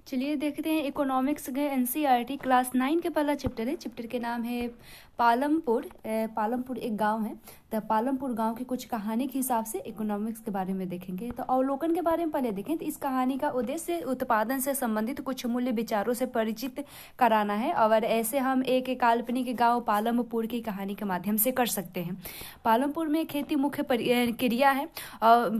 चलिए देखते हैं इकोनॉमिक्स के एनसीईआरटी क्लास 9 के पहला चैप्टर है। चैप्टर के नाम है पालमपुर। पालमपुर एक गांव है। तो पालमपुर गांव की कुछ कहानी के हिसाब से इकोनॉमिक्स के बारे में देखेंगे। तो अवलोकन के बारे में पहले देखें। तो इस कहानी का उद्देश्य उत्पादन से संबंधित कुछ मूल्य विचारों से परिचित कराना है और ऐसे हम एक काल्पनिक गांव पालमपुर की कहानी के माध्यम से कर सकते हैं। पालमपुर में खेती मुख्य क्रिया है और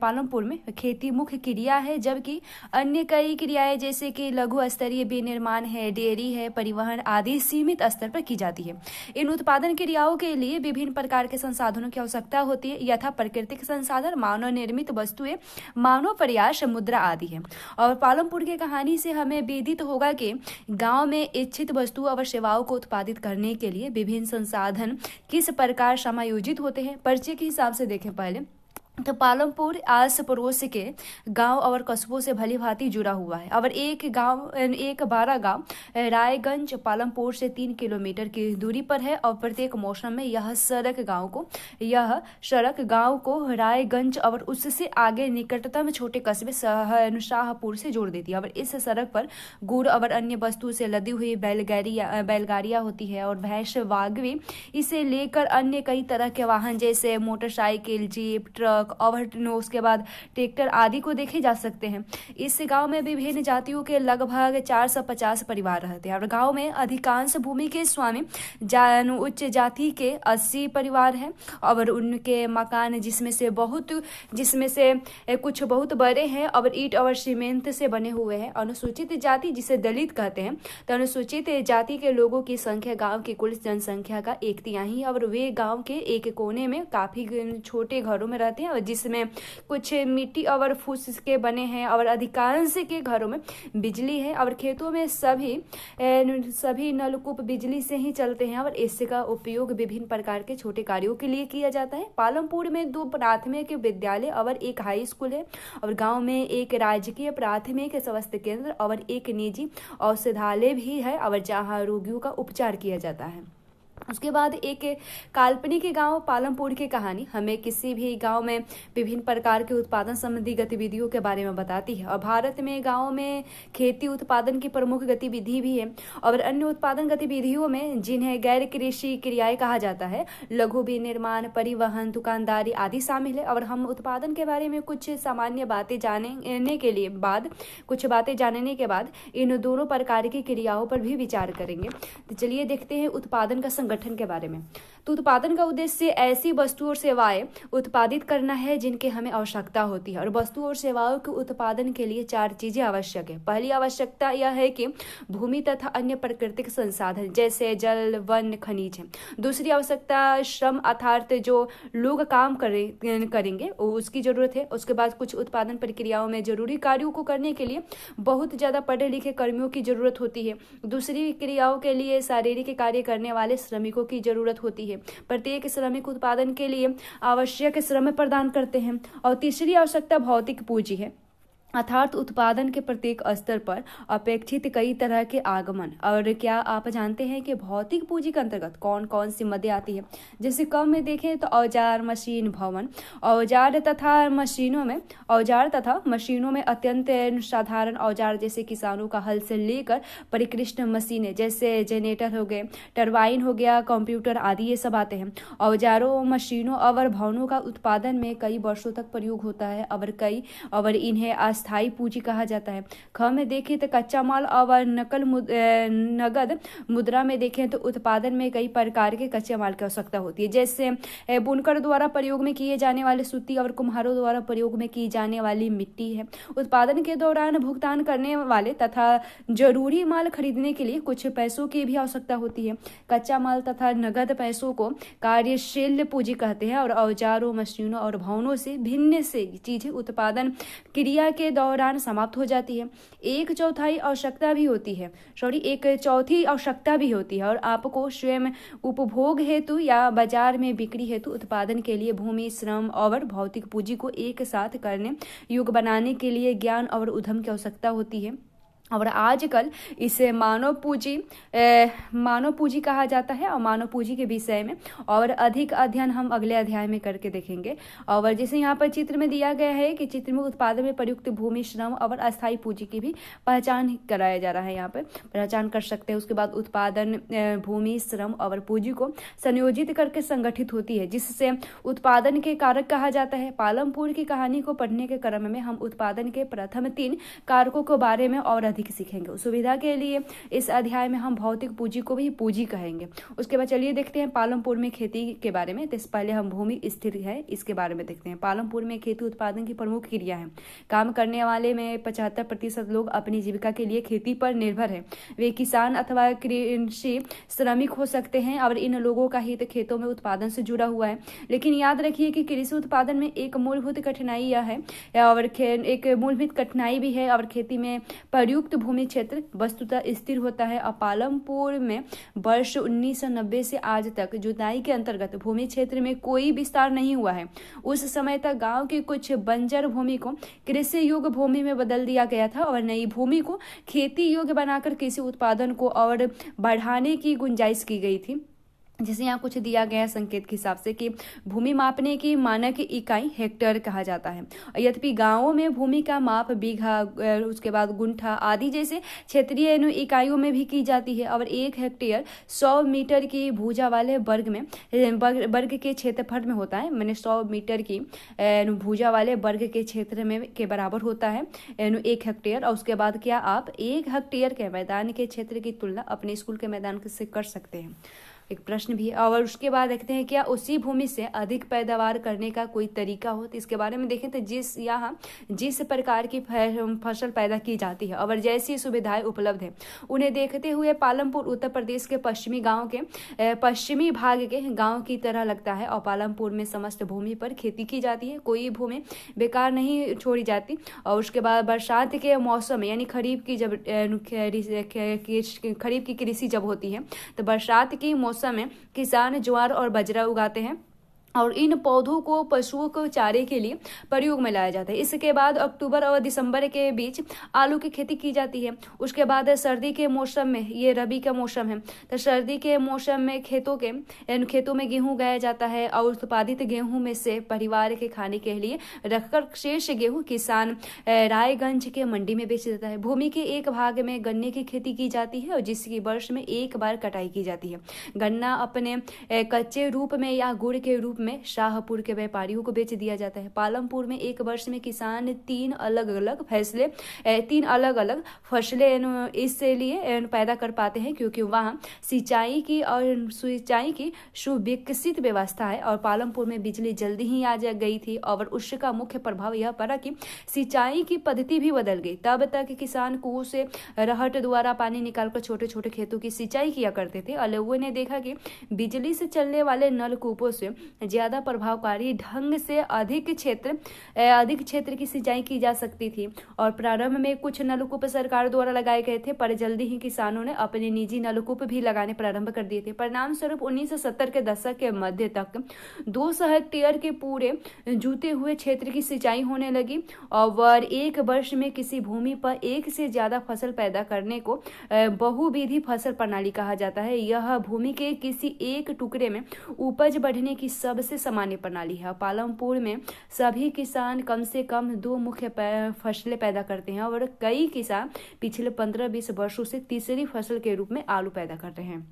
पालमपुर में खेती मुख्य क्रिया है, जबकि अन्य कई क्रियाएं जैसे कि लघु स्तरीय विनिर्माण है, डेयरी है, परिवहन आदि सीमित स्तर पर की जाती है। इन उत्पादन क्रियाओं के लिए विभिन्न प्रकार के संसाधनों की आवश्यकता होती है, यथा प्राकृतिक संसाधन, मानव निर्मित वस्तुएं, मानव प्रयास, मुद्रा आदि है। और पालमपुर की कहानी से हमें विदित होगा कि गांव में इच्छित वस्तु और सेवाओं को उत्पादित करने के लिए विभिन्न संसाधन किस प्रकार समायोजित होते हैं। परिचय के हिसाब से देखें पहले तो पालमपुर आस पड़ोस के गांव और कस्बों से भली भांति जुड़ा हुआ है और एक बड़ा गांव रायगंज पालमपुर से 3 किलोमीटर की दूरी पर है और प्रत्येक मौसम में यह सड़क गांव को रायगंज और उससे आगे निकटतम छोटे कस्बे शाहपुर से जोड़ देती है। और इस सड़क पर गुड़ और अन्य वस्तु से लदी हुई बैलगाड़ियां होती है और भैंस वागवी इसे लेकर अन्य कई तरह के वाहन जैसे मोटरसाइकिल, जीप, ट्रक और उसके बाद ट्रैक्टर आदि को देखे जा सकते हैं। इस गांव में विभिन्न जातियों के लगभग 450 परिवार रहते हैं और गांव में अधिकांश भूमि के स्वामी उच्च जाति के 80 परिवार हैं और उनके मकान जिसमें से कुछ बहुत बड़े हैं और ईंट और सीमेंट से बने हुए हैं। अनुसूचित जाति जिसे दलित कहते हैं, तो अनुसूचित जाति के लोगों की संख्या गांव की कुल जनसंख्या का 1/3 और वे गांव के एक कोने में काफी छोटे घरों में रहते हैं और जिसमें कुछ मिट्टी और फूस के बने हैं और अधिकांश के घरों में बिजली है और खेतों में सभी नलकूप बिजली से ही चलते हैं और इसका उपयोग विभिन्न प्रकार के छोटे कार्यों के लिए किया जाता है। पालमपुर में 2 प्राथमिक विद्यालय और एक हाई स्कूल है और गांव में एक राजकीय प्राथमिक स्वास्थ्य केंद्र और एक निजी औषधालय भी है और जहां रोगियों का उपचार किया जाता है। उसके बाद एक काल्पनिक गांव पालमपुर की कहानी हमें किसी भी गांव में विभिन्न प्रकार के उत्पादन संबंधी गतिविधियों के बारे में बताती है और भारत में गांव में खेती उत्पादन की प्रमुख गतिविधि भी है और अन्य उत्पादन गतिविधियों में जिन्हें गैर कृषि क्रियाएं कहा जाता है, लघु विनिर्माण, परिवहन, दुकानदारी आदि शामिल है। और हम उत्पादन के बारे में कुछ सामान्य बातें जानने के बाद इन दोनों प्रकार की क्रियाओं पर भी विचार करेंगे। तो चलिए देखते हैं उत्पादन का संगठन के बारे में। तो उत्पादन का उद्देश्य ऐसी वस्तु और सेवाएं उत्पादित करना है जिनके हमें आवश्यकता होती है और वस्तु और सेवाओं के उत्पादन के लिए 4 चीजें आवश्यक है। पहली आवश्यकता यह है कि भूमि तथा अन्य प्राकृतिक संसाधन जैसे जल, वन, खनिज है। दूसरी आवश्यकता श्रम अर्थात जो लोग काम करेंगे उसकी जरूरत है। उसके बाद कुछ उत्पादन प्रक्रियाओं में जरूरी कार्यों को करने के लिए बहुत ज्यादा पढ़े लिखे कर्मियों की जरूरत होती है। दूसरी क्रियाओं के लिए शारीरिक कार्य करने वाले श्रमिकों की जरूरत होती है। प्रत्येक श्रमिक उत्पादन के लिए आवश्यक श्रम प्रदान करते हैं। और तीसरी आवश्यकता भौतिक पूंजी है अर्थात उत्पादन के प्रत्येक स्तर पर अपेक्षित कई तरह के आगमन। और क्या आप जानते हैं कि भौतिक पूंजी के अंतर्गत कौन कौन सी मदें आती है? जैसे कम में देखें तो औजार, मशीन, भवन। औजार तथा मशीनों में अत्यंत साधारण औजार जैसे किसानों का हल से लेकर परिष्कृत मशीनें जैसे जनरेटर हो गए, टरबाइन हो गया, कंप्यूटर आदि ये सब आते हैं। औजारों, मशीनों और भवनों का उत्पादन में कई वर्षों तक प्रयोग होता है और इन्हें स्थायी पूंजी कहा जाता है। ख में देखें तो कच्चा माल और नगद मुद्रा में देखें तो उत्पादन में कई प्रकार के कच्चे माल की आवश्यकता होती है, जैसे बुनकर द्वारा प्रयोग में किए जाने वाले सूती और कुम्हारों द्वारा प्रयोग में की जाने वाली मिट्टी है। उत्पादन के दौरान भुगतान करने वाले तथा जरूरी माल खरीदने के लिए कुछ पैसों की भी आवश्यकता होती है। कच्चा माल तथा नगद पैसों को कार्यशील पूंजी कहते हैं और औजारों, मशीनों और भवनों से भिन्न से चीजें उत्पादन क्रिया के दौरान समाप्त हो जाती है। एक चौथी आवश्यकता भी होती है और आपको स्वयं उपभोग हेतु या बाजार में बिक्री हेतु उत्पादन के लिए भूमि, श्रम और भौतिक पूंजी को एक साथ करने योग्य बनाने के लिए ज्ञान और उद्यम की आवश्यकता होती है। और आजकल इसे मानव पूंजी कहा जाता है और मानव पूंजी के विषय में और अधिक अध्ययन हम अगले अध्याय में करके देखेंगे। और जैसे यहाँ पर चित्र में दिया गया है कि चित्र में उत्पादन में प्रयुक्त भूमि, श्रम और अस्थायी पूंजी की भी पहचान कराया जा रहा है, यहाँ पर पहचान कर सकते हैं। उसके बाद उत्पादन भूमि, श्रम और पूंजी को संयोजित करके संगठित होती है, जिससे उत्पादन के कारक कहा जाता है। पालमपुर की कहानी को पढ़ने के क्रम में हम उत्पादन के प्रथम 3 कारकों के बारे में और अधिक सीखेंगे। सुविधा के लिए इस अध्याय में हम भौतिक पूंजी को भी पूंजी कहेंगे। उसके बाद चलिए देखते हैं पालमपुर में खेती के बारे में। तो इससे पहले हम भूमि स्थिर है इसके बारे में देखते हैं। पालमपुर में खेती उत्पादन की प्रमुख क्रिया है। काम करने वाले में 75% लोग अपनी जीविका के लिए खेती पर निर्भर है। वे किसान अथवा कृषि श्रमिक हो सकते हैं और इन लोगों का हित खेतों में उत्पादन से जुड़ा हुआ है। लेकिन याद रखिए कि कृषि उत्पादन में एक मूलभूत कठिनाई यह है और एक मूलभूत कठिनाई भी है और खेती में प्रयुक्त भूमि क्षेत्र वस्तुतः स्थिर होता है। और पालमपुर में वर्ष 1990 से आज तक जुताई के अंतर्गत भूमि क्षेत्र में कोई विस्तार नहीं हुआ है। उस समय तक गांव की कुछ बंजर भूमि को कृषि योग्य भूमि में बदल दिया गया था और नई भूमि को खेती योग्य बनाकर कृषि उत्पादन को और बढ़ाने की गुंजाइश की गई थी। जैसे यहाँ कुछ दिया गया संकेत के हिसाब से कि भूमि मापने की मानक इकाई हेक्टेयर कहा जाता है। यद्यपि गांवों में भूमि का माप बीघा, उसके बाद गुंठा आदि जैसे क्षेत्रीय इकाइयों में भी की जाती है। और 1 हेक्टेयर 100 मीटर की भुजा वाले वर्ग के क्षेत्रफल में होता है। मैंने 100 मीटर की भुजा वाले वर्ग के क्षेत्र में के बराबर होता है 1 हेक्टेयर। और उसके बाद क्या आप 1 हेक्टेयर के मैदान के क्षेत्र की तुलना अपने स्कूल के मैदान से कर सकते हैं? एक प्रश्न भी है। और उसके बाद देखते हैं क्या उसी भूमि से अधिक पैदावार करने का कोई तरीका हो। तो इसके बारे में देखें तो जिस प्रकार की फसल पैदा की जाती है और जैसी सुविधाएं उपलब्ध है उन्हें देखते हुए पालमपुर उत्तर प्रदेश के पश्चिमी भाग के गांव की तरह लगता है। और पालमपुर में समस्त भूमि पर खेती की जाती है, कोई भूमि बेकार नहीं छोड़ी जाती। और उसके बाद बरसात के मौसम में यानी खरीफ की कृषि जब होती है तो बरसात की मौसम में किसान ज्वार और बाजरा उगाते हैं और इन पौधों को पशुओं को चारे के लिए प्रयोग में लाया जाता है। इसके बाद अक्टूबर और दिसंबर के बीच आलू की खेती की जाती है। उसके बाद सर्दी के मौसम में, ये रबी का मौसम है, तो सर्दी के मौसम में खेतों में गेहूं उगाया जाता है और उत्पादित गेहूं में से परिवार के खाने के लिए रखकर शेष गेहूं किसान रायगंज के मंडी में बेच देता है। भूमि के एक भाग में गन्ने की खेती की जाती है और जिसकी वर्ष में एक बार कटाई की जाती है। गन्ना अपने कच्चे रूप में या गुड़ के रूप में शाहपुर के व्यापारियों को बेच दिया जाता है। पालमपुर में एक वर्ष में किसान 3 अलग अलग फसलें इसलिए पैदा कर पाते हैं क्योंकि वहाँ सिंचाई की सुविकसित व्यवस्था है। और पालमपुर में बिजली जल्दी ही आ गई थी और उसका मुख्य प्रभाव यह पड़ा कि सिंचाई की पद्धति भी बदल गई। तब तक किसान कुओं से रहट द्वारा पानी निकालकर छोटे छोटे खेतों की सिंचाई किया करते थे और लोगों ने देखा कि बिजली से चलने वाले नलकूपों से ज्यादा प्रभावकारी ढंग से अधिक क्षेत्र की सिंचाई की जा सकती थी। और प्रारंभ में कुछ नलकूप सरकार द्वारा लगाए गए थे पर जल्दी ही किसानों ने अपने निजी नलकूप भी लगाने प्रारंभ कर दिए थे। परिणाम स्वरूप 1970 के दशक के मध्य तक 200 हेक्टेयर के पूरे जूते हुए क्षेत्र की सिंचाई होने लगी। और एक वर्ष में किसी भूमि पर एक से ज्यादा फसल पैदा करने को बहुविधि फसल प्रणाली कहा जाता है। यह भूमि के किसी एक टुकड़े में उपज बढ़ने की सबसे सामान्य प्रणाली है। पालमपुर में सभी किसान कम से कम 2 मुख्य फसलें पैदा करते हैं और कई किसान पिछले 15-20 वर्षों से तीसरी फसल के रूप में आलू पैदा कर रहे हैं।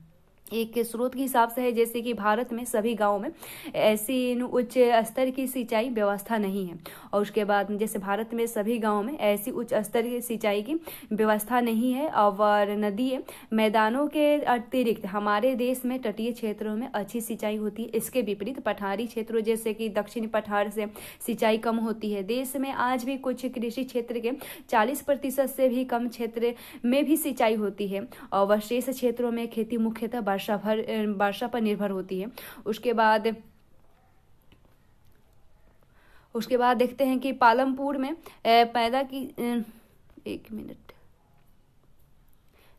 एक स्रोत के हिसाब से है जैसे कि भारत में सभी गांवों में ऐसी उच्च स्तर की सिंचाई व्यवस्था नहीं है। और उसके बाद जैसे भारत में सभी गांवों में ऐसी उच्च स्तर की सिंचाई की व्यवस्था नहीं है। और नदी मैदानों के अतिरिक्त हमारे देश में तटीय क्षेत्रों में अच्छी सिंचाई होती है। इसके विपरीत पठारी क्षेत्रों जैसे कि दक्षिणी पठार से सिंचाई कम होती है। देश में आज भी कुछ कृषि क्षेत्र के 40% से भी कम क्षेत्र में भी सिंचाई होती है और शेष क्षेत्रों में खेती मुख्यतः वर्षा पर निर्भर होती है। उसके बाद देखते हैं कि पालमपुर में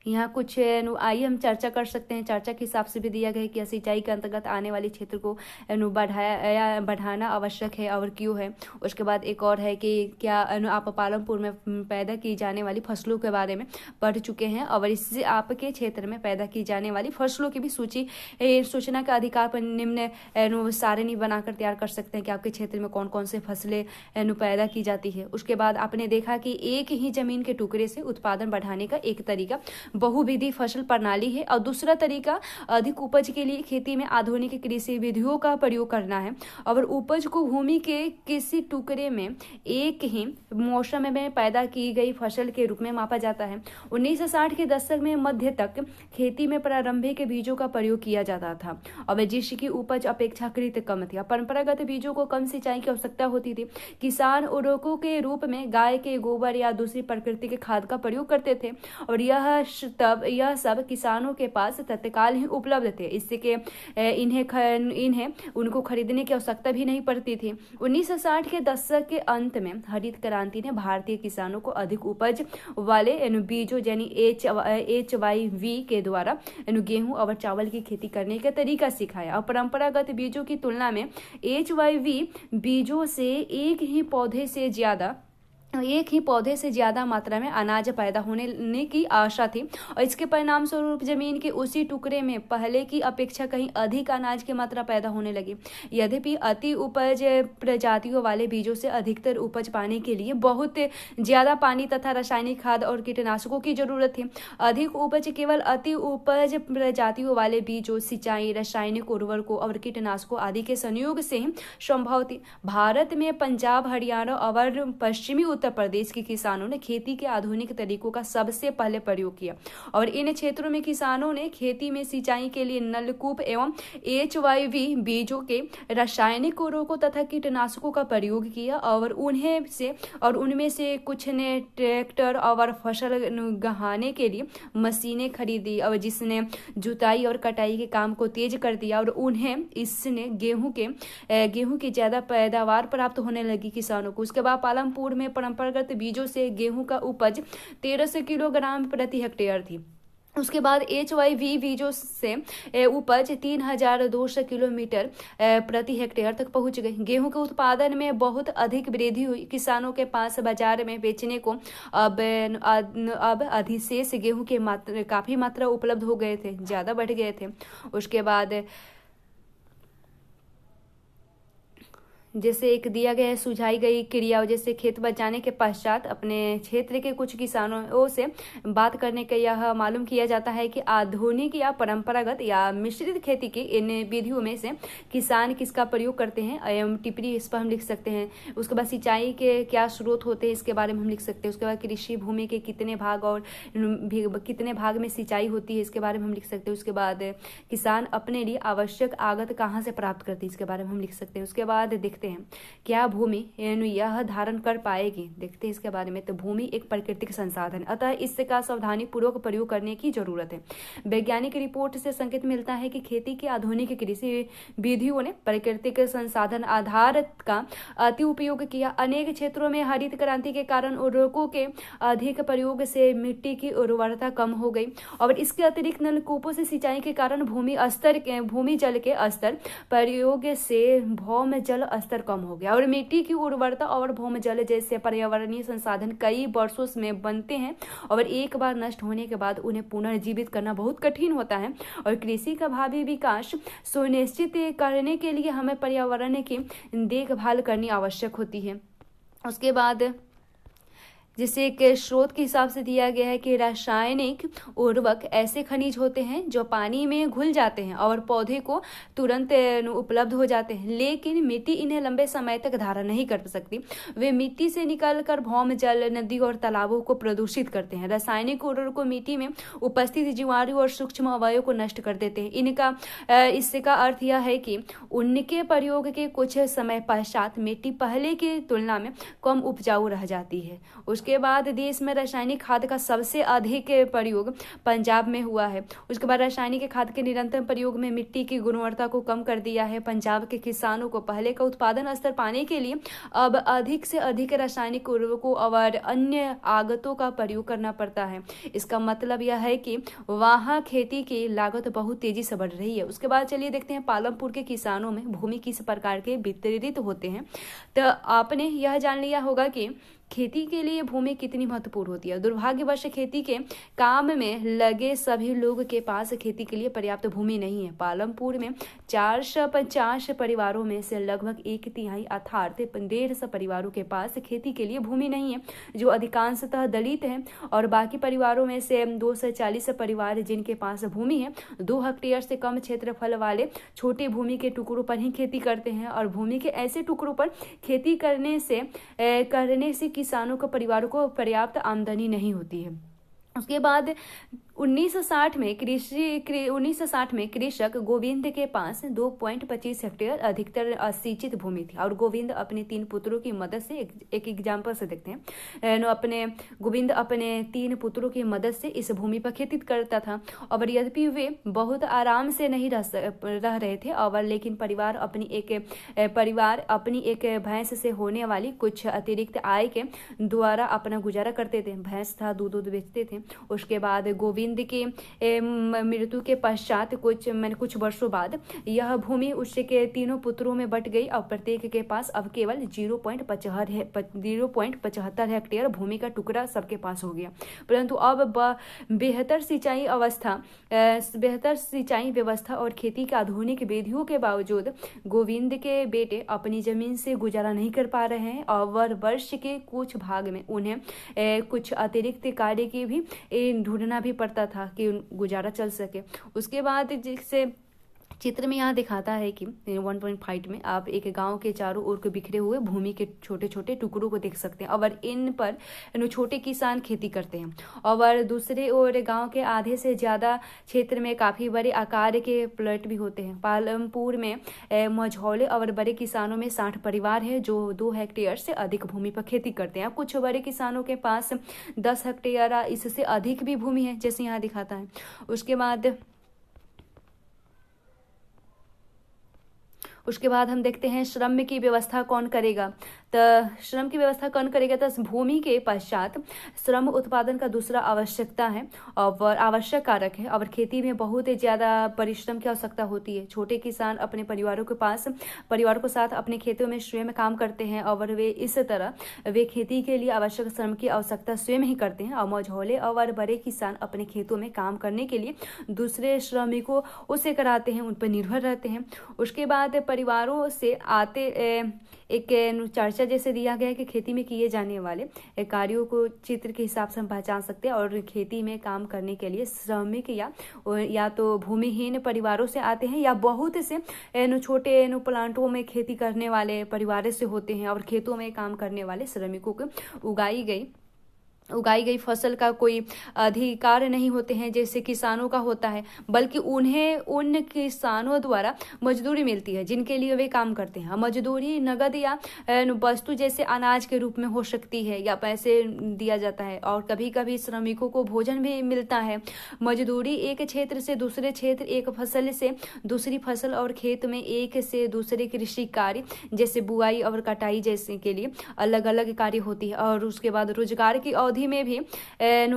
यहाँ कुछ आइए हम चर्चा कर सकते हैं। चर्चा के हिसाब से भी दिया गया है कि सिंचाई के अंतर्गत आने वाले क्षेत्र को बढ़ाना आवश्यक है और क्यों है। उसके बाद एक और है कि क्या आप पालमपुर में पैदा की जाने वाली फसलों के बारे में पढ़ चुके हैं और इससे आपके क्षेत्र में पैदा की जाने वाली फसलों की भी सूचना का अधिकार पर निम्न सारणी बनाकर तैयार कर सकते हैं कि आपके क्षेत्र में कौन कौन से फसलें पैदा की जाती है। उसके बाद आपने देखा कि एक ही जमीन के टुकड़े से उत्पादन बढ़ाने का एक तरीका बहुविधि फसल प्रणाली है और दूसरा तरीका अधिक उपज के लिए खेती में आधुनिक कृषि विधियों का प्रयोग करना है और उपज को भूमि के किसी टुकड़े में एक ही मौसम में पैदा की गई फसल के रूप में मापा जाता है। 1960 के दशक में मध्य तक खेती में प्रारंभिक बीजों का प्रयोग किया जाता था और जिसकी उपज अपेक्षाकृत कम थी। परंपरागत बीजों को कम सिंचाई की आवश्यकता होती थी। किसान उर्वरकों के रूप में गाय के गोबर या दूसरी प्राकृतिक खाद का प्रयोग करते थे और यह सब किसानों के पास तत्काल ही उपलब्ध थे, इससे कि इन्हें उनको खरीदने की आवश्यकता भी नहीं पड़ती थी। 1960 के दशक के अंत में हरित क्रांति ने भारतीय किसानों को अधिक उपज वाले बीजों यानी HYV के द्वारा गेहूं और चावल की खेती करने का तरीका सिखाया और परंपरागत बीजों की तुलना में HYV बीजों से एक ही पौधे से ज्यादा मात्रा में अनाज पैदा होने की आशा थी और इसके परिणाम स्वरूप जमीन के उसी टुकड़े में पहले की अपेक्षा कहीं अधिक अनाज की मात्रा पैदा होने लगी। यद्यपि अति उपज प्रजातियों वाले बीजों से अधिकतर उपज पाने के लिए बहुत ज्यादा पानी तथा रासायनिक खाद और कीटनाशकों की जरूरत थी। अधिक उपज केवल अति उपज प्रजातियों वाले बीजों, सिंचाई, रासायनिक उर्वरकों और कीटनाशकों आदि के संयोग से ही संभव थी। भारत में पंजाब, हरियाणा और पश्चिमी उत्तर प्रदेश के किसानों ने खेती के आधुनिक तरीकों का सबसे पहले प्रयोग किया और इन क्षेत्रों में किसानों ने खेती में सिंचाई के लिए नलकूप एवं HYV बीजों के रासायनिक उर्वरकों तथा कीटनाशकों का प्रयोग किया और उनमें से कुछ ने ट्रैक्टर और फसल गहाने के लिए मशीनें खरीदी और जिसने जुताई और कटाई के काम को तेज कर दिया और इसने गेहूं की ज्यादा पैदावार प्राप्त होने लगी किसानों को। उसके बाद पालमपुर में परंपरागत बीजों से गेहूं का उपज 1300 किलोग्राम प्रति हेक्टेयर थी। उसके बाद HYV बीजों से उपज 3200 किलोमीटर प्रति हेक्टेयर तक पहुंच गई। गेहूं के उत्पादन में बहुत अधिक वृद्धि हुई। किसानों के पास बाजार में बेचने को अब अधिशेष गेहूं के काफी मात्रा उपलब्ध हो गए थे, ज्यादा बढ़ गए थे। उसके बाद जैसे एक दिया गया है सुझाई गई क्रिया, जैसे खेत बचाने के पश्चात अपने क्षेत्र के कुछ किसानों से बात करने का यह मालूम किया जाता है कि आधुनिक या परंपरागत या मिश्रित खेती की इन विधियों में से किसान किसका प्रयोग करते हैं एवं टिप्पणी इस पर हम लिख सकते हैं। उसके बाद सिंचाई के क्या स्रोत होते हैं इसके बारे में हम लिख सकते हैं। उसके बाद कृषि भूमि के कितने भाग और कितने भाग में सिंचाई होती है इसके बारे में हम लिख सकते हैं। उसके बाद किसान अपने लिए आवश्यक आगत कहाँ से प्राप्त करते हैं इसके बारे में हम लिख सकते हैं। उसके बाद देखते हैं क्या भूमि यह धारण कर पाएगी, देखते हैं इसके बारे में। तो भूमि एक प्राकृतिक संसाधन, अतः इसका सावधानी पूर्वक प्रयोग करने की जरूरत है। वैज्ञानिक रिपोर्ट से संकेत मिलता है कि खेती की आधुनिक कृषि विधियों ने प्राकृतिक संसाधन आधार का अति उपयोग किया। अनेक क्षेत्रों में हरित क्रांति के कारण उर्वरकों के अधिक प्रयोग से मिट्टी की उर्वरता कम हो गई और इसके अतिरिक्त नलकूपों से सिंचाई के कारण भूमि जल के स्तर प्रयोग से भौम जल स्तर कम हो गया और मिट्टी की उर्वरता और भौम जल जैसे पर्यावरणीय संसाधन कई वर्षों में बनते हैं और एक बार नष्ट होने के बाद उन्हें पुनर्जीवित करना बहुत कठिन होता है और कृषि का भावी विकास सुनिश्चित करने के लिए हमें पर्यावरण की देखभाल करनी आवश्यक होती है। उसके बाद जिसे एक स्रोत के हिसाब से दिया गया है कि रासायनिक उर्वरक ऐसे खनिज होते हैं जो पानी में घुल जाते हैं और पौधे को तुरंत उपलब्ध हो जाते हैं, लेकिन मिट्टी इन्हें लंबे समय तक धारण नहीं कर सकती। वे मिट्टी से निकलकर भौम जल, नदी और तालाबों को प्रदूषित करते हैं। रासायनिक उर्वरक को मिट्टी में उपस्थित जीवाणु और सूक्ष्म अवयवों को नष्ट कर देते हैं। इसका अर्थ यह है कि उनके प्रयोग के कुछ समय पश्चात मिट्टी पहले की तुलना में कम उपजाऊ रह जाती है। उसके बाद देश में रासायनिक खाद का सबसे अधिक प्रयोग पंजाब में हुआ है। उसके बाद रासायनिक खाद के निरंतर प्रयोग में मिट्टी की गुणवत्ता को कम कर दिया है। पंजाब के किसानों को पहले का उत्पादन स्तर पाने के लिए अब अधिक से अधिक रासायनिक उर्वरकों और अन्य आगतों का प्रयोग करना पड़ता है। इसका मतलब यह है कि वहाँ खेती की लागत बहुत तेजी से बढ़ रही है। उसके बाद चलिए देखते हैं पालमपुर के किसानों में भूमि किस प्रकार के वितरित होते हैं। तो आपने यह जान लिया होगा कि खेती के लिए भूमि कितनी महत्वपूर्ण होती है। दुर्भाग्यवश खेती के काम में लगे सभी लोग के पास खेती के लिए पर्याप्त भूमि नहीं है। पालमपुर में 450 परिवारों में से लगभग 1/3 अर्थात 150 परिवारों के पास खेती के लिए भूमि नहीं है, जो अधिकांशतः दलित हैं, और बाकी परिवारों में से 240 परिवार जिनके पास भूमि है 2 हेक्टेयर से कम क्षेत्रफल वाले छोटे भूमि के टुकड़ों पर ही खेती करते हैं। और भूमि के ऐसे टुकड़ों पर खेती करने से किसानों के परिवारों को पर्याप्त आमदनी नहीं होती है। उसके बाद 1960 में कृषक गोविंद के पास 2.25 हेक्टेयर अधिकतर असिंचित भूमि थी। और गोविंद अपने 3 पुत्रों की मदद से एक एग्जाम्पल से देखते हैं। गोविंद अपने 3 पुत्रों की मदद से इस भूमि पर खेती करता था। और यद्यपि वे बहुत आराम से नहीं रह रहे थे, और लेकिन परिवार अपनी एक भैंस से होने वाली कुछ अतिरिक्त आय के द्वारा अपना गुजारा करते थे। भैंस था, दूध बेचते थे। उसके बाद गोविंद की मृत्यु के पश्चात कुछ वर्षों बाद यह भूमि उसके 3 पुत्रों में बट गई और प्रत्येक के पास अब केवल 0.75 हेक्टेयर भूमि का टुकड़ा सबके पास हो गया। परंतु अब बेहतर सिंचाई व्यवस्था और खेती की आधुनिक विधियों के बावजूद गोविंद के बेटे अपनी जमीन से गुजारा नहीं कर पा रहे हैं, और वर्ष के कुछ भाग में उन्हें कुछ अतिरिक्त कार्य की भी ढूंढना भी पड़ता था कि गुजारा चल सके। उसके बाद जिससे चित्र में यहाँ दिखाता है कि 1.5 में आप एक गांव के चारों ओर के बिखरे हुए भूमि के छोटे छोटे टुकड़ों को देख सकते हैं, और इन पर छोटे किसान खेती करते हैं। और दूसरे ओर गांव के आधे से ज़्यादा क्षेत्र में काफ़ी बड़े आकार के प्लॉट भी होते हैं। पालमपुर में मझौले और बड़े किसानों में 60 परिवार है जो 2 हेक्टेयर से अधिक भूमि पर खेती करते हैं। कुछ बड़े किसानों के पास 10 हेक्टेयर इससे अधिक भी भूमि है, जैसे यहाँ दिखाता है। उसके बाद हम देखते हैं श्रम की व्यवस्था कौन करेगा। तो श्रम की व्यवस्था कौन करेगा, तो भूमि के पश्चात श्रम उत्पादन का दूसरा आवश्यकता है और आवश्यक कारक है। और खेती में बहुत ही ज़्यादा परिश्रम की आवश्यकता होती है। छोटे किसान अपने परिवारों के साथ अपने खेतों में स्वयं काम करते हैं, और वे इस तरह खेती के लिए आवश्यक श्रम की आवश्यकता स्वयं ही करते हैं। और मझौले और बड़े किसान अपने खेतों में काम करने के लिए दूसरे श्रमिकों उसे कराते हैं, उन पर निर्भर रहते हैं। उसके बाद परिवारों से आते एक चर्चा जैसे दिया गया है कि खेती में किए जाने वाले कार्यों को चित्र के हिसाब से हम पहचान सकते हैं। और खेती में काम करने के लिए श्रमिक या तो भूमिहीन परिवारों से आते हैं, या बहुत से छोटे प्लांटों में खेती करने वाले परिवारों से होते हैं। और खेतों में काम करने वाले श्रमिकों को उगाई गई फसल का कोई अधिकार नहीं होते हैं जैसे किसानों का होता है, बल्कि उन्हें उन किसानों द्वारा मजदूरी मिलती है जिनके लिए वे काम करते हैं। क्षेत्र नगद या वस्तु जैसे अनाज के रूप में हो सकती है, या पैसे दिया जाता है। और कभी कभी श्रमिकों को भोजन भी मिलता है। मजदूरी एक क्षेत्र से दूसरे क्षेत्र, एक फसल से दूसरी फसल, और खेत में एक से दूसरे कृषि कार्य जैसे बुआई और कटाई जैसे के लिए अलग अलग कार्य होती है। और उसके बाद रोजगार की अवधि में भी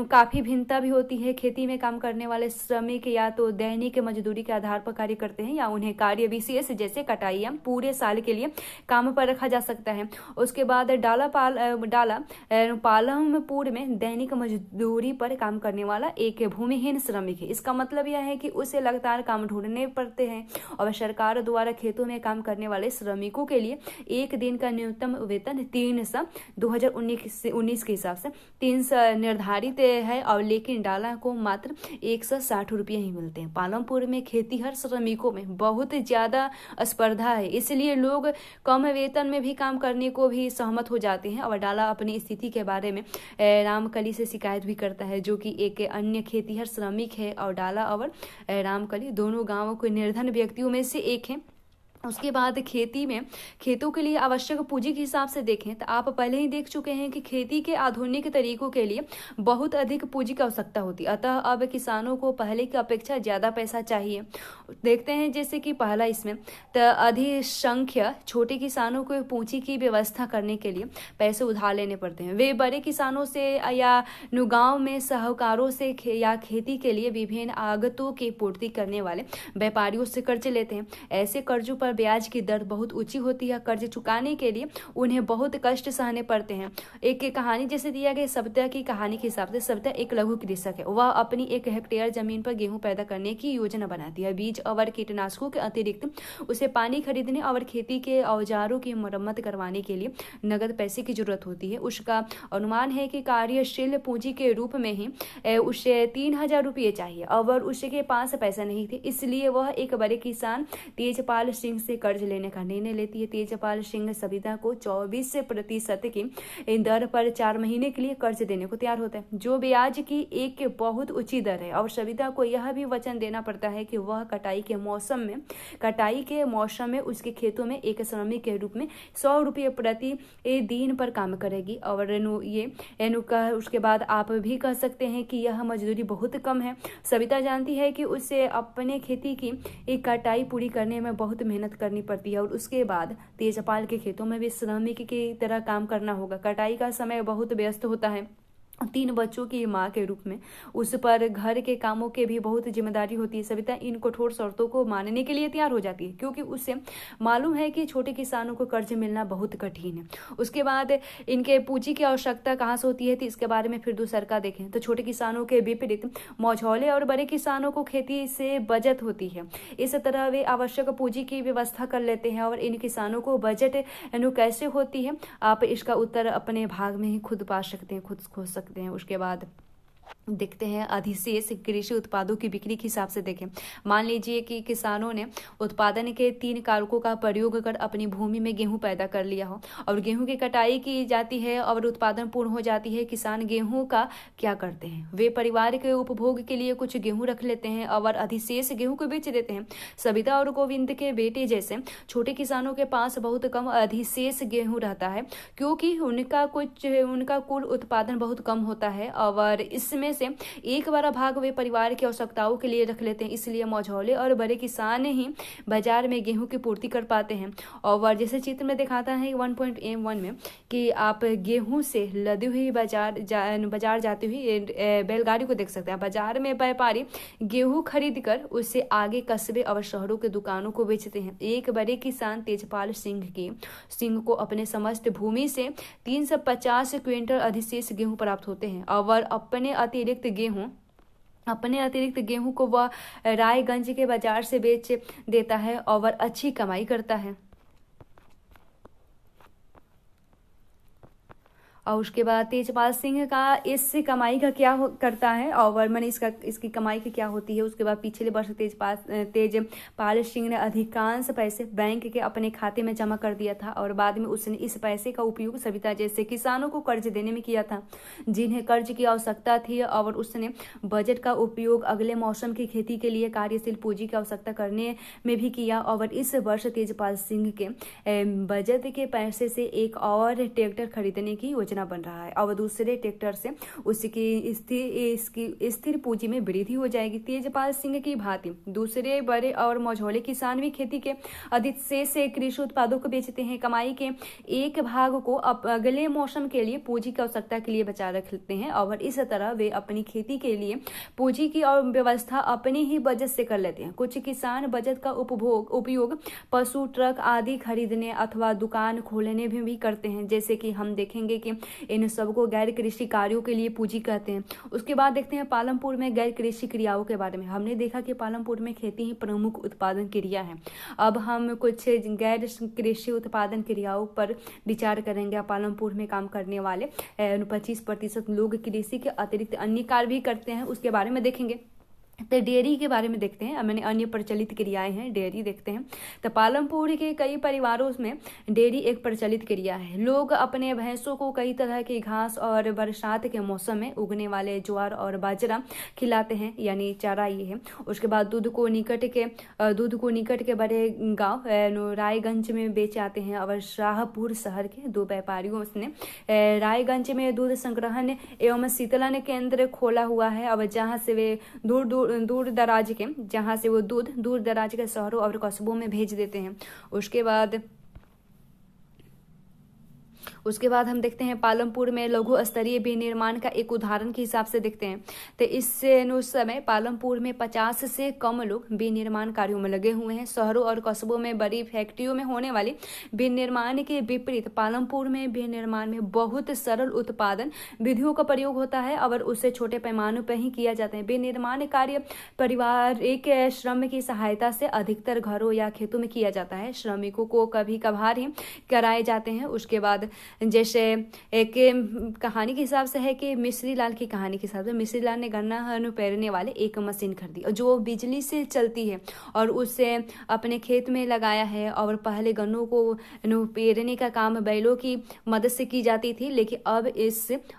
काफी भिन्नता भी होती है। खेती में काम करने वाले श्रमिक या तो दैनिक मजदूरी के आधार पर कार्य करते हैं, या उन्हें कार्य विशेष जैसे कटाई पूरे साल के लिए काम पर रखा जा सकता है। उसके बाद पालमपुर में दैनिक मजदूरी पर काम करने वाला एक भूमिहीन श्रमिक है। इसका मतलब यह है कि उसे लगातार काम ढूंढने पड़ते हैं। और सरकार द्वारा खेतों में काम करने वाले श्रमिकों के लिए एक दिन का न्यूनतम वेतन 2019 के हिसाब से 300 निर्धारित है, और लेकिन डाला को मात्र 160 रुपये ही मिलते हैं। पालमपुर में खेतीहर श्रमिकों में बहुत ज्यादा स्पर्धा है, इसलिए लोग कम वेतन में भी काम करने को भी सहमत हो जाते हैं। और डाला अपनी स्थिति के बारे में रामकली से शिकायत भी करता है, जो कि एक अन्य खेतीहर श्रमिक है। और डाला और रामकली दोनों गांवों के निर्धन व्यक्तियों में से एक है। उसके बाद खेती में खेतों के लिए आवश्यक पूंजी के हिसाब से देखें तो आप पहले ही देख चुके हैं कि खेती के आधुनिक तरीकों के लिए बहुत अधिक पूंजी की आवश्यकता होती है। अतः अब किसानों को पहले की अपेक्षा ज़्यादा पैसा चाहिए। देखते हैं जैसे कि पहला इसमें तो अधिसंख्य छोटे किसानों को पूंजी की व्यवस्था करने के लिए पैसे उधार लेने पड़ते हैं। वे बड़े किसानों से या गांव में साहूकारों से या खेती के लिए विभिन्न आगतों की पूर्ति करने वाले व्यापारियों से कर्ज लेते हैं। ऐसे कर्जों पर ब्याज की दर बहुत ऊंची होती है। कर्ज चुकाने के लिए उन्हें बहुत कष्ट सहने पड़ते हैं। एक कहानी जैसे दिया गया सविता की कहानी के हिसाब से सविता एक लघु कृषक है। वह अपनी 1 हेक्टेयर जमीन पर गेहूं पैदा करने की योजना बनाती है। बीज और कीटनाशकों के अतिरिक्त उसे पानी खरीदने और खेती के औजारों की मरम्मत करवाने के लिए नगद पैसे की जरूरत होती है। उसका अनुमान है कि कार्यशील पूंजी के रूप में ही उसे 3000 रुपये चाहिए और उसके पास पैसा नहीं थे, इसलिए वह एक बड़े किसान तेजपाल सिंह से कर्ज लेने का निर्णय लेती है। तेजपाल सिंह सविता को 24% की दर पर 4 महीने के लिए कर्ज देने को तैयार होता है, जो ब्याज की एक बहुत ऊंची दर है। और सविता को यह भी वचन देना पड़ता है कि वह कटाई के मौसम में उसके खेतों में एक श्रमिक के रूप में 100 रुपये प्रति दिन पर काम करेगी। और उसके बाद आप भी कह सकते हैं कि यह मजदूरी बहुत कम है। सविता जानती है कि उसे अपने खेती की एक कटाई पूरी करने में बहुत मेहनत करनी पड़ती है और उसके बाद तेजपाल के खेतों में भी श्रमिक की तरह काम करना होगा। कटाई का समय बहुत व्यस्त होता है। 3 बच्चों की मां के रूप में उस पर घर के कामों के भी बहुत जिम्मेदारी होती है। सविता इन कठोर शर्तों को मानने के लिए तैयार हो जाती है क्योंकि उसे मालूम है कि छोटे किसानों को कर्ज मिलना बहुत कठिन है। उसके बाद इनके पूंजी की आवश्यकता कहाँ से होती है तो इसके बारे में फिर दूसर का देखें तो छोटे किसानों के विपरीत मझौले और बड़े किसानों को खेती से बचत होती है। इस तरह वे आवश्यक पूंजी की व्यवस्था कर लेते हैं। और इन किसानों को बजट कैसे होती है, आप इसका उत्तर अपने भाग में ही खुद पा सकते हैं, खुद खोज सकते हैं। उसके बाद देखते हैं अधिशेष कृषि उत्पादों की बिक्री के हिसाब से देखें। मान लीजिए कि किसानों ने उत्पादन के 3 कारकों का प्रयोग कर अपनी भूमि में गेहूं पैदा कर लिया हो और गेहूं की कटाई की जाती है और उत्पादन पूर्ण हो जाती है। किसान गेहूं का क्या करते हैं, वे परिवार के उपभोग के लिए कुछ गेहूं रख लेते हैं और अधिशेष गेहूं को बेच देते हैं। सविता और गोविंद के बेटे जैसे छोटे किसानों के पास बहुत कम अधिशेष गेहूं रहता है क्योंकि उनका कुल उत्पादन बहुत कम होता है और इसमें से एक बड़ा भाग वे परिवार की आवश्यकताओं के लिए रख लेते हैं। इसलिए मझौले और बड़े किसान ही बाजार में गेहूं की पूर्ति कर पाते हैं। और जैसे चित्र में दिखाता है 1.1 में कि आप गेहूं से लदी हुई बाजार जाती हुई बैलगाड़ी को देख सकते हैं। बाजार में व्यापारी गेहूं खरीद कर उससे आगे कस्बे और शहरों के दुकानों को बेचते हैं। एक बड़े किसान तेजपाल सिंह को अपने समस्त भूमि से 350 क्विंटल अधिशेष गेहूं प्राप्त होते हैं और अपने अतिरिक्त गेहूं को वह रायगंज के बाजार से बेच देता है और अच्छी कमाई करता है। और उसके बाद तेजपाल सिंह का इस कमाई का क्या करता है और मैंने इसकी कमाई की क्या होती है। उसके बाद पिछले वर्ष तेजपाल सिंह ने अधिकांश पैसे बैंक के अपने खाते में जमा कर दिया था और बाद में उसने इस पैसे का उपयोग सविता जैसे किसानों को कर्ज देने में किया था जिन्हें कर्ज की आवश्यकता थी। और उसने बजट का उपयोग अगले मौसम की खेती के लिए कार्यशील पूंजी की आवश्यकता करने में भी किया। और इस वर्ष तेजपाल सिंह के बजट के पैसे से एक और ट्रैक्टर खरीदने की योजना बन रहा है और दूसरे ट्रैक्टर से उसकी स्थिर पूंजी में वृद्धि हो जाएगी। तेजपाल सिंह की भांति दूसरे बड़े और मझौले किसान भी खेती के अधिशेष से कृषि उत्पादों को बेचते हैं। कमाई के एक भाग को अगले मौसम के लिए पूंजी की आवश्यकता के लिए बचा रखते हैं और इस तरह वे अपनी खेती के लिए पूंजी की और व्यवस्था अपने ही बजट से कर लेते हैं। कुछ किसान बजट का उपयोग पशु, ट्रक आदि खरीदने अथवा दुकान खोलने में भी करते हैं। जैसे कि हम देखेंगे कि इन सबको गैर कृषि कार्यों के लिए पूंजी कहते हैं। उसके बाद देखते हैं पालमपुर में गैर कृषि क्रियाओं के बारे में। हमने देखा कि पालमपुर में खेती ही प्रमुख उत्पादन क्रिया है। अब हम कुछ गैर कृषि उत्पादन क्रियाओं पर विचार करेंगे। पालमपुर में काम करने वाले 25% लोग कृषि के अतिरिक्त अन्य कार्य भी करते हैं, उसके बारे में देखेंगे। तो डेयरी के बारे में देखते हैं, मैंने अन्य प्रचलित क्रियाएं हैं, डेयरी देखते हैं। तो पालमपुर के कई परिवारों में डेयरी एक प्रचलित क्रिया है। लोग अपने भैंसों को कई तरह के घास और बरसात के मौसम में उगने वाले ज्वार और बाजरा खिलाते हैं, यानी चारा ये है। उसके बाद दूध को निकट के बड़े गांव रायगंज में बेचे आते हैं। और शाहपुर शहर के दो व्यापारियों ने रायगंज में दूध संग्रहण एवं शीतलन केंद्र खोला हुआ है। अब जहाँ से वे दूर दराज के शहरों और कस्बों में भेज देते हैं। उसके बाद हम देखते हैं पालमपुर में लघु स्तरीय विनिर्माण का एक उदाहरण के हिसाब से देखते हैं। तो इससे उस समय पालमपुर में 50 से कम लोग विनिर्माण कार्यों में लगे हुए हैं। शहरों और कस्बों में बड़ी फैक्ट्रियों में होने वाली विनिर्माण के विपरीत पालमपुर में विनिर्माण में बहुत सरल उत्पादन विधियों का प्रयोग होता है और उससे छोटे पैमाने पर ही किया जाता है। विनिर्माण कार्य पारिवारिक श्रम की सहायता से अधिकतर घरों या खेतों में किया जाता है। श्रमिकों को कभी कभार ही कराए जाते हैं। उसके बाद जैसे एक कहानी के हिसाब से है कि मिश्री लाल की कहानी के हिसाब से मिश्री लाल ने गन्ना पेरने वाले एक मशीन खरीदी और जो बिजली से चलती है और उससे अपने खेत में लगाया है। और पहले गन्नों को पेरने का काम बैलों की मदद से की जाती थी, लेकिन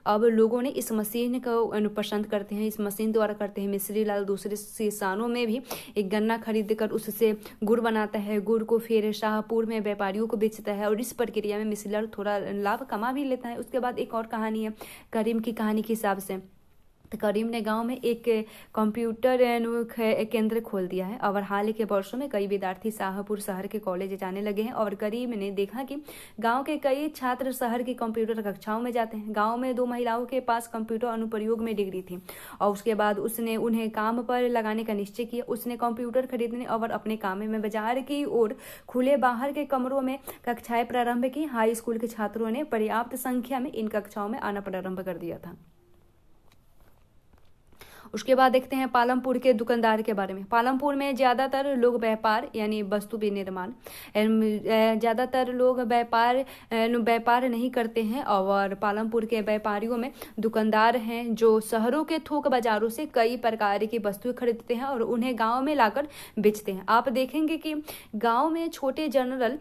अब लोगों ने इस मशीन को पसंद करते हैं, इस मशीन द्वारा करते हैं। मिश्री लाल दूसरे किसानों में भी एक गन्ना खरीद कर उससे गुड़ बनाता है। गुड़ को फिर शाहपुर में व्यापारियों को बेचता है और इस प्रक्रिया में मिश्री लाल थोड़ा लाभ कमा भी लेता है। उसके बाद एक और कहानी है करीम की कहानी के हिसाब से। तो करीम ने गांव में एक कंप्यूटर केंद्र खोल दिया है और हाल के वर्षों में कई विद्यार्थी शाहपुर शहर के कॉलेज जाने लगे हैं। और करीम ने देखा कि गांव के कई छात्र शहर की कंप्यूटर कक्षाओं में जाते हैं। गांव में 2 महिलाओं के पास कंप्यूटर अनुप्रयोग में डिग्री थी और उसके बाद उसने उन्हें काम पर लगाने का निश्चय किया। उसने कंप्यूटर खरीदने और अपने काम में बाजार की ओर खुले बाहर के कमरों में कक्षाएं प्रारंभ की। हाई स्कूल के छात्रों ने पर्याप्त संख्या में इन कक्षाओं में आना प्रारंभ कर दिया था। उसके बाद देखते हैं पालमपुर के दुकानदार के बारे में। पालमपुर में ज्यादातर लोग व्यापार यानी वस्तु विनिर्माण ज्यादातर लोग व्यापार नहीं करते हैं और पालमपुर के व्यापारियों में दुकानदार हैं जो शहरों के थोक बाजारों से कई प्रकार की वस्तुएं खरीदते हैं और उन्हें गांव में लाकर बेचते हैं। आप देखेंगे कि गांव में छोटे जनरल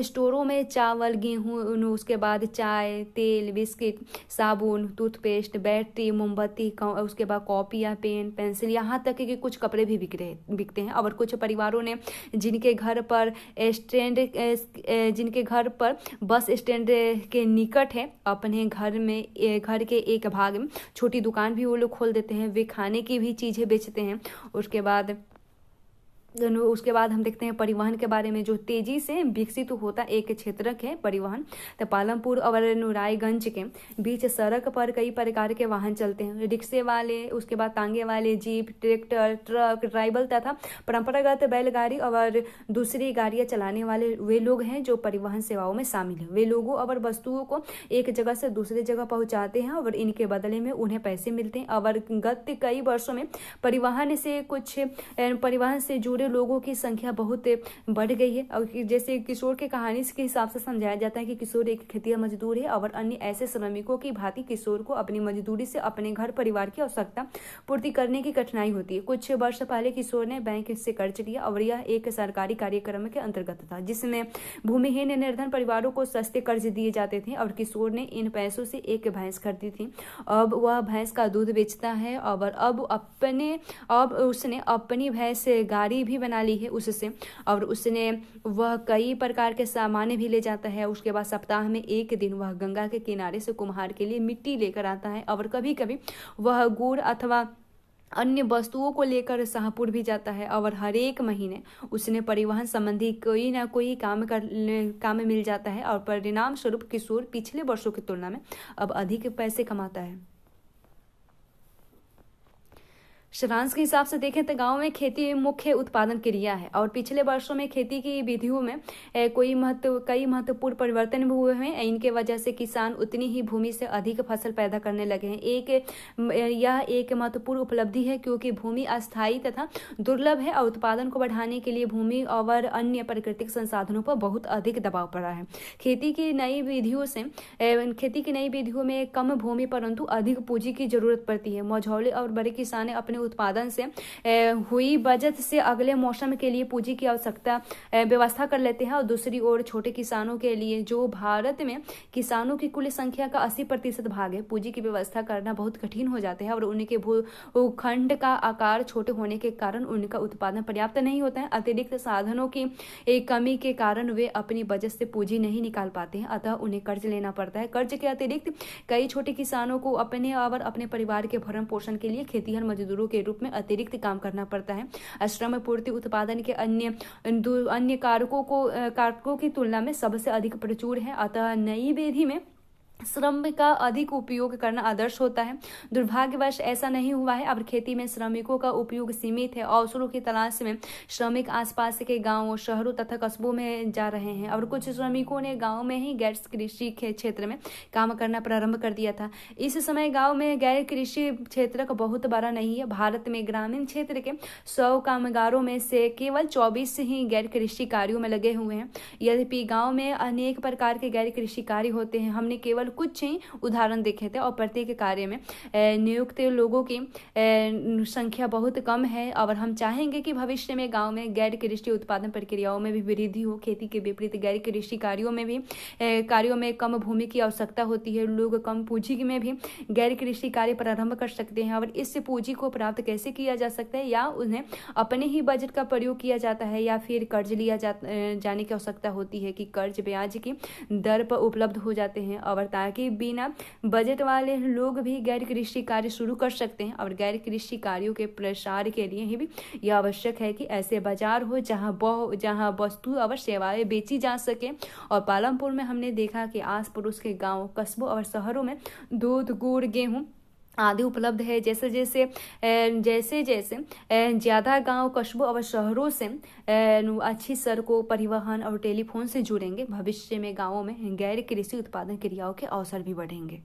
स्टोरों में चावल, गेहूं, उसके बाद चाय, तेल, बिस्किट, साबुन, टूथपेस्ट, बैटरी, मोमबत्ती, उसके बाद कॉपी या पेन, पेंसिल, यहाँ तक कि कुछ कपड़े भी बिकते हैं। और कुछ परिवारों ने जिनके घर पर बस स्टैंड के निकट है, अपने घर के एक भाग में छोटी दुकान भी वो लोग खोल देते हैं। वे खाने की भी चीजें बेचते हैं। उसके बाद हम देखते हैं परिवहन के बारे में, जो तेजी से विकसित होता एक क्षेत्र है परिवहन। तो पालमपुर और रायगंज के बीच सड़क पर कई प्रकार के वाहन चलते हैं। रिक्शे वाले, उसके बाद तांगे वाले, जीप, ट्रैक्टर, ट्रक, ड्राइवर तथा परंपरागत बैलगाड़ी और दूसरी गाड़ियां चलाने वाले वे लोग हैं जो परिवहन सेवाओं में शामिल हैं। वे लोगों और वस्तुओं को एक जगह से दूसरी जगह पहुंचाते हैं और इनके बदले में उन्हें पैसे मिलते हैं। और गत कई वर्षों में परिवहन से जुड़े लोगों की संख्या बहुत बढ़ गई है। और जैसे किशोर के कहानी के हिसाब से समझाया जाता है कि किशोर एक खेतिया मजदूर है और अन्य ऐसे श्रमिकों की भांति किशोर को अपनी मजदूरी से अपने घर परिवार की आवश्यकता पूर्ति करने की कठिनाई होती है। कुछ वर्ष पहले किशोर ने बैंक से कर्ज लिया और यह एक सरकारी कार्यक्रम के अंतर्गत था जिसमें भूमिहीन निर्धन परिवारों को सस्ते कर्ज दिए जाते थे। और किशोर ने इन पैसों से एक भैंस खरीदी थी। अब वह भैंस का दूध बेचता है और अब उसने अपनी भैंस गाड़ी भी बना ली है उससे। और उसने वह कई प्रकार के सामान भी ले जाता है। उसके बाद सप्ताह में एक दिन वह गंगा के किनारे से कुम्हार के लिए मिट्टी लेकर आता है और कभी कभी वह गुड़ अथवा अन्य वस्तुओं को लेकर शाहपुर भी जाता है। और हर एक महीने उसने परिवहन संबंधी कोई ना कोई काम मिल जाता है और परिणाम स्वरूप किशोर पिछले वर्षों की तुलना में अब अधिक पैसे कमाता है। सारांश के हिसाब से देखें तो गांव में खेती मुख्य उत्पादन क्रिया है और पिछले वर्षों में खेती की विधियों में कई महत्वपूर्ण परिवर्तन भी हुए हैं। इनके वजह से किसान उतनी ही भूमि से अधिक फसल पैदा करने लगे हैं। यह एक महत्वपूर्ण उपलब्धि है क्योंकि भूमि अस्थायी तथा दुर्लभ है और उत्पादन को बढ़ाने के लिए भूमि और अन्य प्राकृतिक संसाधनों पर बहुत अधिक दबाव पड़ा है। खेती की नई विधियों में कम भूमि परंतु अधिक पूंजी की जरूरत पड़ती है। मझौले और बड़े किसान अपने अपने उत्पादन से हुई बचत से अगले मौसम के लिए पूंजी की आवश्यकता व्यवस्था कर लेते हैं। और दूसरी ओर छोटे किसानों के लिए, जो भारत में किसानों की कुल संख्या का 80% भाग है, पूंजी की व्यवस्था करना बहुत कठिन हो जाते हैं और उनके भूखंड का आकार छोटे होने के कारण उनका उत्पादन पर्याप्त नहीं होता है। अतिरिक्त साधनों की एक कमी के कारण वे अपनी बचत से पूंजी नहीं निकाल पाते हैं, अतः उन्हें कर्ज लेना पड़ता है। कर्ज के अतिरिक्त कई छोटे किसानों को अपने और अपने परिवार के भरण पोषण के लिए खेतीहर मजदूरों के रूप में अतिरिक्त काम करना पड़ता है। श्रम पूर्ति उत्पादन के अन्य कारकों की तुलना में सबसे अधिक प्रचुर है, अतः नई विधि में श्रम का अधिक उपयोग करना आदर्श होता है। दुर्भाग्यवश ऐसा नहीं हुआ है। अब खेती में श्रमिकों का उपयोग सीमित है। अवसरों की तलाश में श्रमिक आसपास के गांवों, शहरों तथा कस्बों में जा रहे हैं और कुछ श्रमिकों ने गांव में ही गैर कृषि क्षेत्र में काम करना प्रारंभ कर दिया था। इस समय गांव में गैर कृषि क्षेत्र का बहुत बड़ा नहीं है। भारत में ग्रामीण क्षेत्र के 100 कामगारों में से केवल 24 ही गैर कृषि कार्यों में लगे हुए हैं। यद्यपि गाँव में अनेक प्रकार के गैर कृषि कार्य होते हैं। हमने केवल कुछ ही उदाहरण देखे थे और प्रत्येक कार्य में नियुक्त लोगों की संख्या बहुत कम है। और हम चाहेंगे कि भविष्य में गांव में गैर कृषि उत्पादन प्रक्रियाओं में भी वृद्धि हो। खेती के विपरीत गैर कृषि कार्यों में कम भूमि की आवश्यकता होती है। लोग कम पूंजी में भी गैर कृषि कार्य प्रारंभ कर सकते हैं। और इस पूंजी को प्राप्त कैसे किया जा सकता है, या उन्हें अपने ही बजट का प्रयोग किया जाता है या फिर कर्ज लिया जाने की आवश्यकता होती है कि कर्ज ब्याज की दर पर उपलब्ध हो जाते हैं और ताकि बिना बजट वाले लोग भी गैर कृषि कार्य शुरू कर सकते हैं। और गैर कृषि कार्यों के प्रसार के लिए भी यह आवश्यक है कि ऐसे बाजार हो जहां वस्तु और सेवाएं बेची जा सके। और पालमपुर में हमने देखा कि आस पड़ोस के गांवों, कस्बों और शहरों में दूध, गुड़, गेहूं आदि उपलब्ध है। जैसे जैसे ज़्यादा गांव, कस्बों और शहरों से अच्छी सड़कों, परिवहन और टेलीफोन से जुड़ेंगे, भविष्य में गांवों में गैर कृषि उत्पादन क्रियाओं के अवसर भी बढ़ेंगे।